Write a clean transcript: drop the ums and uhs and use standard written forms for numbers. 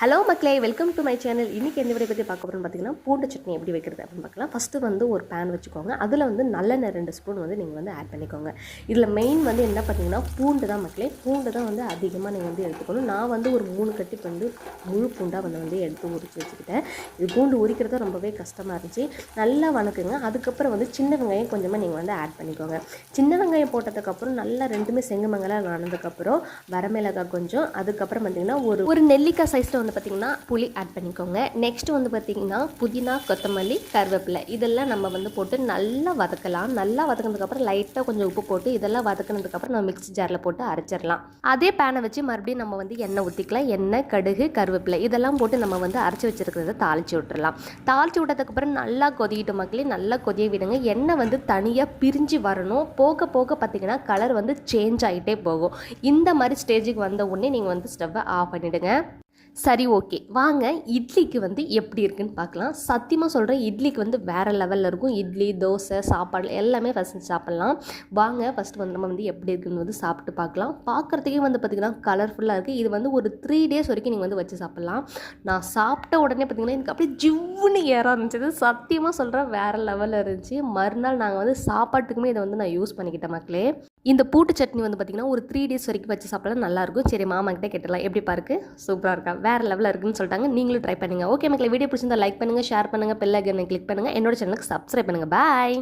Hello மக்களே, welcome to my channel. இன்றைக்கி எந்த வீடியோ பற்றி பார்க்க போகிறோம்னு பார்த்தீங்கன்னா, பூண்டு சட்னி எப்படி வைக்கிறது அப்படின்னு பார்க்கலாம். ஃபஸ்ட்டு வந்து ஒரு பேன் வச்சுக்கோங்க. அதில் வந்து நல்லெண்ணெய் 2 ஸ்பூன் வந்து நீங்கள் வந்து ஆட் பண்ணிக்கோங்க. இதில் மெயின் வந்து என்ன பார்த்தீங்கன்னா பூண்டு தான் மக்களே. பூண்டு தான் வந்து அதிகமாக நீங்கள் வந்து எடுத்துக்கணும். நான் வந்து ஒரு 3 கட்டி வந்து முழு பூண்டாக வந்து எடுத்து உரிச்சு வச்சுக்கிட்டேன். இது பூண்டு உரிக்கிறது ரொம்பவே கஷ்டமாக இருந்துச்சு. நல்லா வணக்குங்க. அதுக்கப்புறம் வந்து சின்ன வெங்காயம் கொஞ்சமாக நீங்கள் வந்து ஆட் பண்ணிக்கோங்க. சின்ன வெங்காயம் போட்டதுக்கப்புறம் நல்லா ரெண்டுமே செங்கமங்கலாக ஆனதுக்கப்புறம் வரமிளகாய் கொஞ்சம், அதுக்கப்புறம் பார்த்தீங்கன்னா ஒரு நெல்லிக்காய் சைஸில் வந்து பார்த்திங்கன்னா புளி ஆட் பண்ணிக்கோங்க. நெக்ஸ்ட் வந்து பார்த்திங்கன்னா புதினா, கொத்தமல்லி, கருவேப்பிலை இதெல்லாம் நம்ம வந்து போட்டு நல்லா வதக்கலாம். நல்லா வதக்கினதுக்கப்புறம் லைட்டாக கொஞ்சம் உப்பு போட்டு இதெல்லாம் வதக்கினதுக்கப்புறம் நம்ம மிக்ஸி ஜாரில் போட்டு அரைச்சிடலாம். அதே பேனை வச்சு மறுபடியும் நம்ம வந்து எண்ணெய் ஊற்றிக்கலாம். எண்ணெய், கடுகு, கருவேப்பிலை இதெல்லாம் போட்டு நம்ம வந்து அரைச்சி வச்சுருக்கிறத தாளித்து விட்டுடலாம். தாளித்து விட்டதுக்கப்புறம் நல்லா கொதிக்கிட்டு மக்களே, நல்லா கொதிய விடுங்க. எண்ணெய் வந்து தனியாக பிரிஞ்சு வரணும். போக போக பார்த்திங்கன்னா கலர் வந்து சேஞ்ச் ஆகிட்டே போகும். இந்த மாதிரி ஸ்டேஜுக்கு வந்த உடனே நீங்கள் வந்து ஸ்டவ்வை ஆஃப் பண்ணிவிடுங்க. சரி, ஓகே, வாங்க இட்லிக்கு வந்து எப்படி இருக்குன்னு பார்க்கலாம். சத்தியமாக சொல்கிறேன், இட்லிக்கு வந்து வேறு லெவலில் இருக்கும். இட்லி, தோசை, சாப்பாடு எல்லாமே ஃபஸ்ட்டு சாப்பிட்லாம். வாங்க ஃபஸ்ட்டு வந்து நம்ம வந்து எப்படி இருக்குன்னு வந்து சாப்பிட்டு பார்க்கலாம். பார்க்குறதுக்கே வந்து பார்த்திங்கன்னா கலர்ஃபுல்லாக இருக்குது. இது வந்து ஒரு 3 days வரைக்கும் நீங்கள் வந்து வச்சு சாப்பிட்லாம். நான் சாப்பிட்ட உடனே பார்த்திங்கன்னா எனக்கு அப்படியே ஜிவ்வுன்னு ஏற ஆரம்பிச்சது. சத்தியமாக சொல்கிறேன், வேறு லெவலில் இருந்துச்சு. மறுநாள் நாங்கள் வந்து சாப்பாட்டுக்குமே இதை வந்து நான் யூஸ் பண்ணிக்கிட்டேன் மக்களே. இந்த பூட்டு சட்னி வந்து பார்த்திங்கன்னா ஒரு 3 days வரைக்கும் வச்சு சாப்பிடலாம், நல்லாயிருக்கும். சரி, மாமா கிட்டே கேட்டுடலாம் எப்படி பாருக்கு, சூப்பராக இருக்கா, வேறு லெவலில் இருக்குன்னு சொல்லிட்டாங்க. நீங்களும் ட்ரை பண்ணுங்கள். ஓகே மக்களே, வீடியோ பிடிச்சிருந்தா லைக் பண்ணுங்கள், ஷேர் பண்ணுங்கள், பெல் ஐகானை கிளிக் பண்ணுங்கள், என்னோட சேனலுக்கு சப்ஸ்கிரைப் பண்ணுங்கள். பாய்.